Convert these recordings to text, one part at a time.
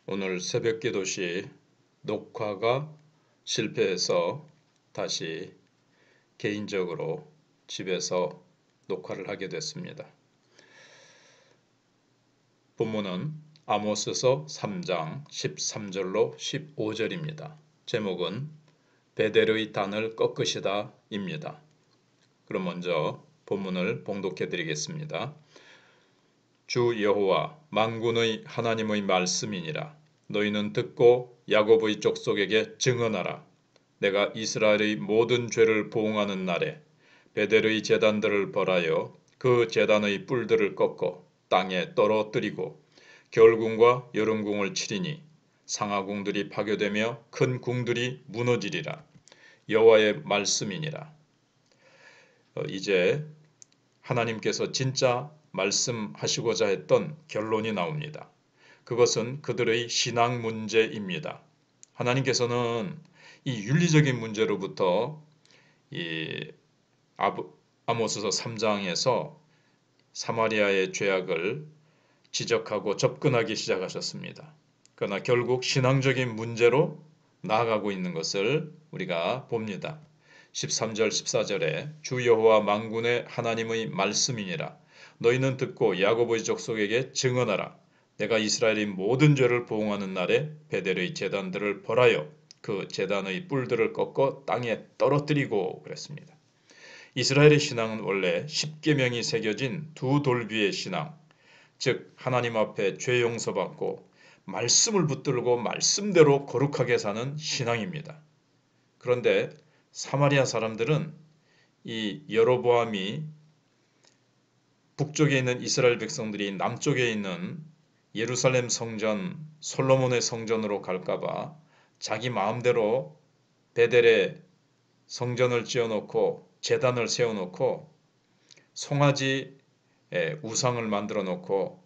오늘 새벽 기도 시 녹화가 실패해서 다시 개인적으로 집에서 녹화를 하게 됐습니다. 본문은 아모스서 3장 13절로 15절입니다. 제목은 베델의 단을 꺾으시다 입니다. 그럼 먼저 본문을 봉독해 드리겠습니다. 주 여호와 만군의 하나님의 말씀이니라. 너희는 듣고 야곱의 족속에게 증언하라. 내가 이스라엘의 모든 죄를 보응하는 날에 베델의 제단들을 벌하여 그 제단의 뿔들을 꺾어 땅에 떨어뜨리고 겨울궁과 여름궁을 치리니 상하궁들이 파괴되며 큰 궁들이 무너지리라. 여호와의 말씀이니라. 이제 하나님께서 진짜 말씀하시고자 했던 결론이 나옵니다. 그것은 그들의 신앙 문제입니다. 하나님께서는 이 윤리적인 문제로부터 이 아모스서 3장에서 사마리아의 죄악을 지적하고 접근하기 시작하셨습니다. 그러나 결국 신앙적인 문제로 나아가고 있는 것을 우리가 봅니다. 13절 14절에 주 여호와 만군의 하나님의 말씀이니라. 너희는 듣고 야곱의 족속에게 증언하라. 내가 이스라엘의 모든 죄를 보응하는 날에 베델의 제단들을 벌하여 그 제단의 뿔들을 꺾어 땅에 떨어뜨리고 그랬습니다. 이스라엘의 신앙은 원래 십계명이 새겨진 두 돌비의 신앙, 즉 하나님 앞에 죄 용서받고 말씀을 붙들고 말씀대로 거룩하게 사는 신앙입니다. 그런데 사마리아 사람들은 이 여로보암이 북쪽에 있는 이스라엘 백성들이 남쪽에 있는 예루살렘 성전, 솔로몬의 성전으로 갈까봐 자기 마음대로 베델에 성전을 지어놓고 제단을 세워놓고 송아지 우상을 만들어 놓고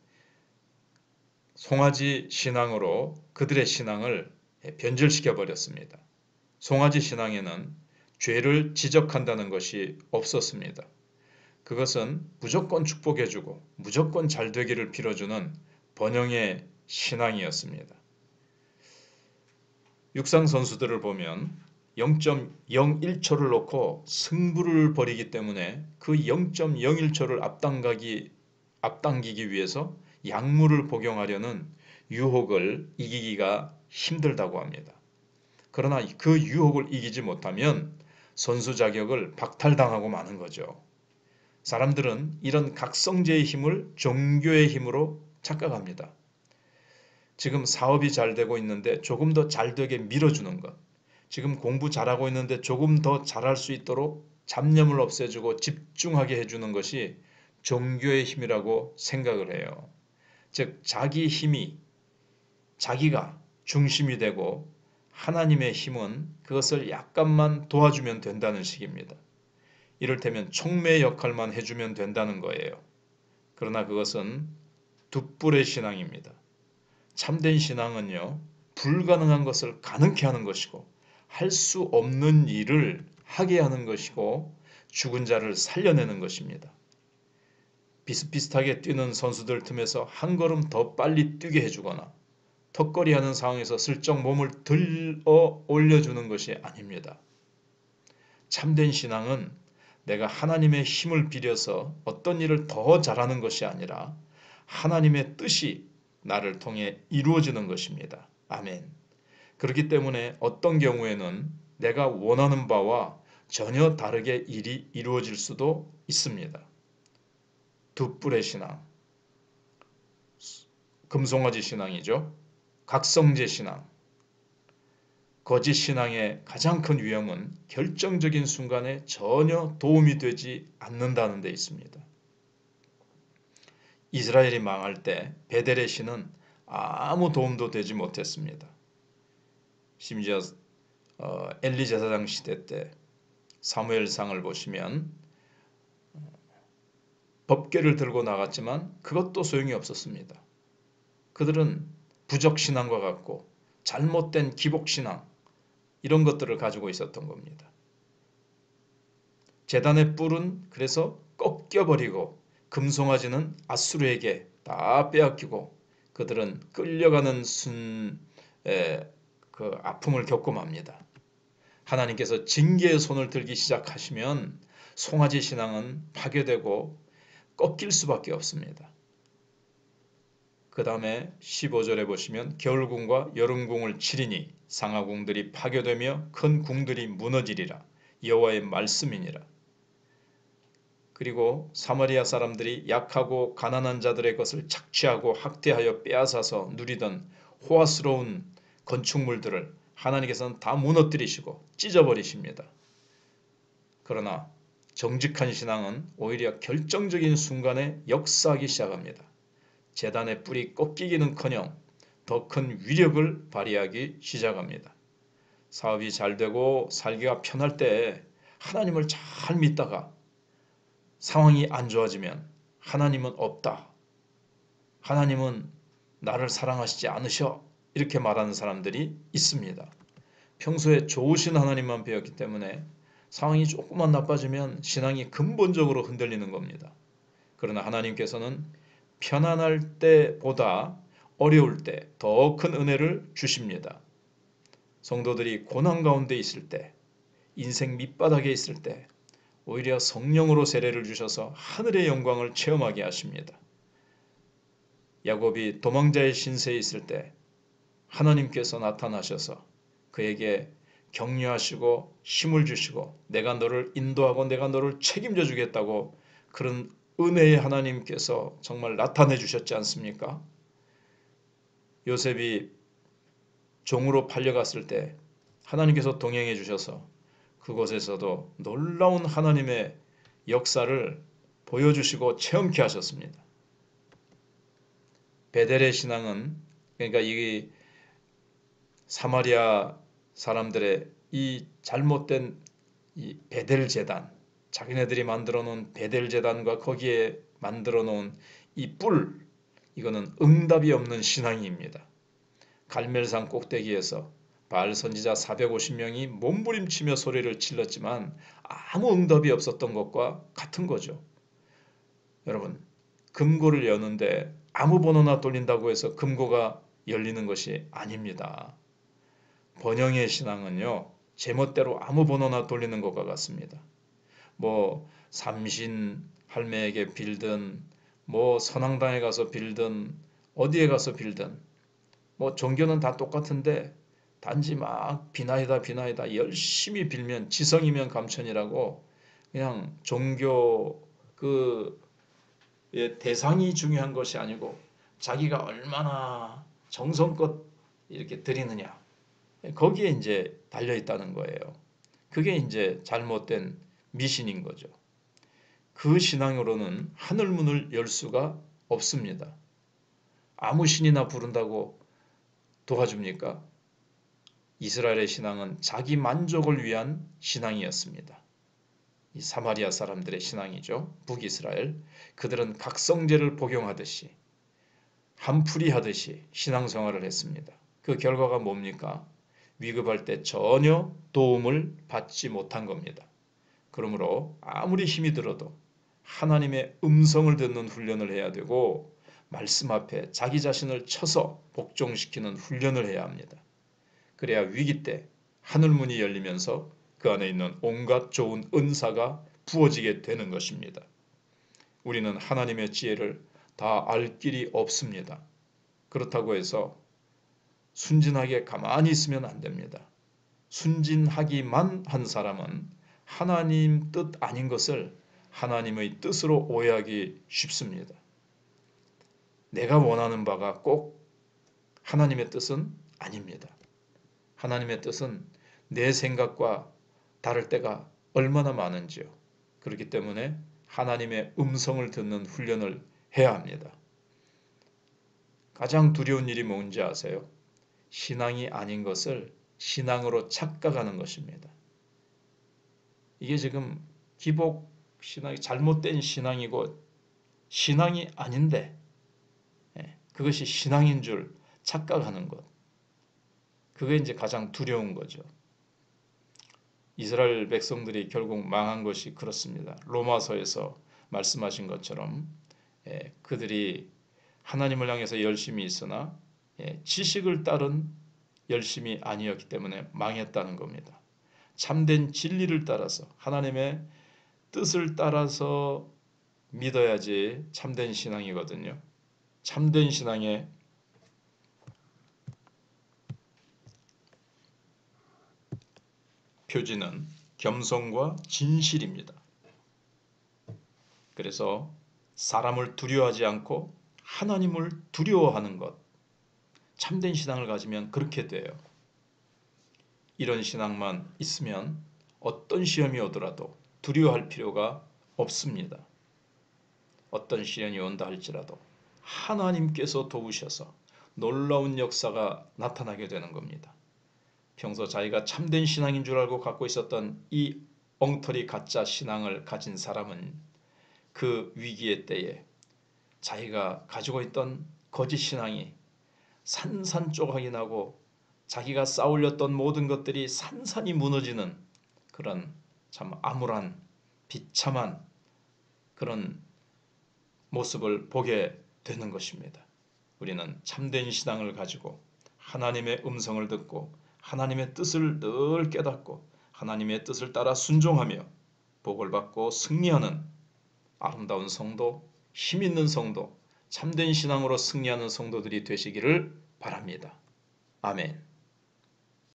송아지 신앙으로 그들의 신앙을 변질시켜 버렸습니다. 송아지 신앙에는 죄를 지적한다는 것이 없었습니다. 그것은 무조건 축복해주고 무조건 잘되기를 빌어주는 번영의 신앙이었습니다. 육상 선수들을 보면 0.01초를 놓고 승부를 벌이기 때문에 그 0.01초를 앞당기기 위해서 약물을 복용하려는 유혹을 이기기가 힘들다고 합니다. 그러나 그 유혹을 이기지 못하면 선수 자격을 박탈당하고 마는 거죠. 사람들은 이런 각성제의 힘을 종교의 힘으로 착각합니다. 지금 사업이 잘 되고 있는데 조금 더 잘 되게 밀어주는 것. 지금 공부 잘하고 있는데 조금 더 잘할 수 있도록 잡념을 없애주고 집중하게 해주는 것이 종교의 힘이라고 생각을 해요. 즉 자기 힘이 자기가 중심이 되고 하나님의 힘은 그것을 약간만 도와주면 된다는 식입니다. 이를테면 촉매 역할만 해주면 된다는 거예요. 그러나 그것은 둣불의 신앙입니다. 참된 신앙은요, 불가능한 것을 가능케 하는 것이고 할 수 없는 일을 하게 하는 것이고 죽은 자를 살려내는 것입니다. 비슷비슷하게 뛰는 선수들 틈에서 한 걸음 더 빨리 뛰게 해주거나 턱걸이하는 상황에서 슬쩍 몸을 들어 올려주는 것이 아닙니다. 참된 신앙은 내가 하나님의 힘을 빌려서 어떤 일을 더 잘하는 것이 아니라 하나님의 뜻이 나를 통해 이루어지는 것입니다. 아멘. 그렇기 때문에 어떤 경우에는 내가 원하는 바와 전혀 다르게 일이 이루어질 수도 있습니다. 둣불의 신앙, 금송아지 신앙이죠. 각성제 신앙, 거짓 신앙의 가장 큰 위험은 결정적인 순간에 전혀 도움이 되지 않는다는 데 있습니다. 이스라엘이 망할 때 베델의 신은 아무 도움도 되지 못했습니다. 심지어 엘리 제사장 시대 때 사무엘상을 보시면 법궤를 들고 나갔지만 그것도 소용이 없었습니다. 그들은 부적신앙과 같고 잘못된 기복신앙 이런 것들을 가지고 있었던 겁니다. 제단의 뿔은 그래서 꺾여버리고 금송아지는 앗수르에게 다 빼앗기고 그들은 끌려가는 그 아픔을 겪고 맙니다. 하나님께서 징계의 손을 들기 시작하시면 송아지 신앙은 파괴되고 꺾일 수밖에 없습니다. 그 다음에 15절에 보시면 겨울궁과 여름궁을 치리니 상하궁들이 파괴되며 큰 궁들이 무너지리라. 여호와의 말씀이니라. 그리고 사마리아 사람들이 약하고 가난한 자들의 것을 착취하고 학대하여 빼앗아서 누리던 호화스러운 건축물들을 하나님께서는 다 무너뜨리시고 찢어버리십니다. 그러나 정직한 신앙은 오히려 결정적인 순간에 역사하기 시작합니다. 제단의 뿔이 꺾이기는커녕 더 큰 위력을 발휘하기 시작합니다. 사업이 잘 되고 살기가 편할 때 하나님을 잘 믿다가 상황이 안 좋아지면 하나님은 없다. 하나님은 나를 사랑하시지 않으셔. 이렇게 말하는 사람들이 있습니다. 평소에 좋으신 하나님만 배웠기 때문에 상황이 조금만 나빠지면 신앙이 근본적으로 흔들리는 겁니다. 그러나 하나님께서는 편안할 때보다 어려울 때 더 큰 은혜를 주십니다. 성도들이 고난 가운데 있을 때, 인생 밑바닥에 있을 때 오히려 성령으로 세례를 주셔서 하늘의 영광을 체험하게 하십니다. 야곱이 도망자의 신세에 있을 때 하나님께서 나타나셔서 그에게 격려하시고 힘을 주시고 내가 너를 인도하고 내가 너를 책임져 주겠다고 그런 은혜의 하나님께서 정말 나타내 주셨지 않습니까? 요셉이 종으로 팔려갔을 때 하나님께서 동행해 주셔서 그곳에서도 놀라운 하나님의 역사를 보여주시고 체험케 하셨습니다. 베델의 신앙은 그러니까 이 사마리아 사람들의 이 잘못된 이 베델 제단, 자기네들이 만들어 놓은 베델 제단과 거기에 만들어 놓은 이 뿔, 이거는 응답이 없는 신앙입니다. 갈멜산 꼭대기에서 바알 선지자 450명이 몸부림치며 소리를 질렀지만 아무 응답이 없었던 것과 같은 거죠. 여러분, 금고를 여는데 아무 번호나 돌린다고 해서 금고가 열리는 것이 아닙니다. 번영의 신앙은요, 제멋대로 아무 번호나 돌리는 것과 같습니다. 뭐 삼신 할매에게 빌든 뭐 선앙당에 가서 빌든 어디에 가서 빌든 뭐 종교는 다 똑같은데 단지 막 비나이다 열심히 빌면 지성이면 감천이라고 그냥 종교 그 대상이 중요한 것이 아니고 자기가 얼마나 정성껏 이렇게 드리느냐 거기에 이제 달려 있다는 거예요. 그게 이제 잘못된 미신인 거죠. 그 신앙으로는 하늘문을 열 수가 없습니다. 아무 신이나 부른다고 도와줍니까? 이스라엘의 신앙은 자기 만족을 위한 신앙이었습니다. 이 사마리아 사람들의 신앙이죠. 북이스라엘. 그들은 각성제를 복용하듯이 한풀이 하듯이 신앙생활을 했습니다. 그 결과가 뭡니까? 위급할 때 전혀 도움을 받지 못한 겁니다. 그러므로 아무리 힘이 들어도 하나님의 음성을 듣는 훈련을 해야 되고 말씀 앞에 자기 자신을 쳐서 복종시키는 훈련을 해야 합니다. 그래야 위기 때 하늘문이 열리면서 그 안에 있는 온갖 좋은 은사가 부어지게 되는 것입니다. 우리는 하나님의 지혜를 다 알 길이 없습니다. 그렇다고 해서 순진하게 가만히 있으면 안 됩니다. 순진하기만 한 사람은 하나님 뜻 아닌 것을 하나님의 뜻으로 오해하기 쉽습니다. 내가 원하는 바가 꼭 하나님의 뜻은 아닙니다. 하나님의 뜻은 내 생각과 다를 때가 얼마나 많은지요. 그렇기 때문에 하나님의 음성을 듣는 훈련을 해야 합니다. 가장 두려운 일이 뭔지 아세요? 신앙이 아닌 것을 신앙으로 착각하는 것입니다. 이게 지금 기복 신앙이 잘못된 신앙이고 신앙이 아닌데 그것이 신앙인 줄 착각하는 것. 그게 이제 가장 두려운 거죠. 이스라엘 백성들이 결국 망한 것이 그렇습니다. 로마서에서 말씀하신 것처럼 그들이 하나님을 향해서 열심히 있으나 지식을 따른 열심이 아니었기 때문에 망했다는 겁니다. 참된 진리를 따라서 하나님의 뜻을 따라서 믿어야지 참된 신앙이거든요. 참된 신앙의 표지는 겸손과 진실입니다. 그래서 사람을 두려워하지 않고 하나님을 두려워하는 것, 참된 신앙을 가지면 그렇게 돼요. 이런 신앙만 있으면 어떤 시험이 오더라도 두려워할 필요가 없습니다. 어떤 시련이 온다 할지라도 하나님께서 도우셔서 놀라운 역사가 나타나게 되는 겁니다. 평소 자기가 참된 신앙인 줄 알고 갖고 있었던 이 엉터리 가짜 신앙을 가진 사람은 그 위기의 때에 자기가 가지고 있던 거짓 신앙이 산산조각이 나고 자기가 쌓으렸던 모든 것들이 산산이 무너지는 그런 참 암울한 비참한 그런 모습을 보게 되는 것입니다. 우리는 참된 신앙을 가지고 하나님의 음성을 듣고 하나님의 뜻을 늘 깨닫고 하나님의 뜻을 따라 순종하며 복을 받고 승리하는 아름다운 성도, 힘있는 성도, 참된 신앙으로 승리하는 성도들이 되시기를 바랍니다. 아멘.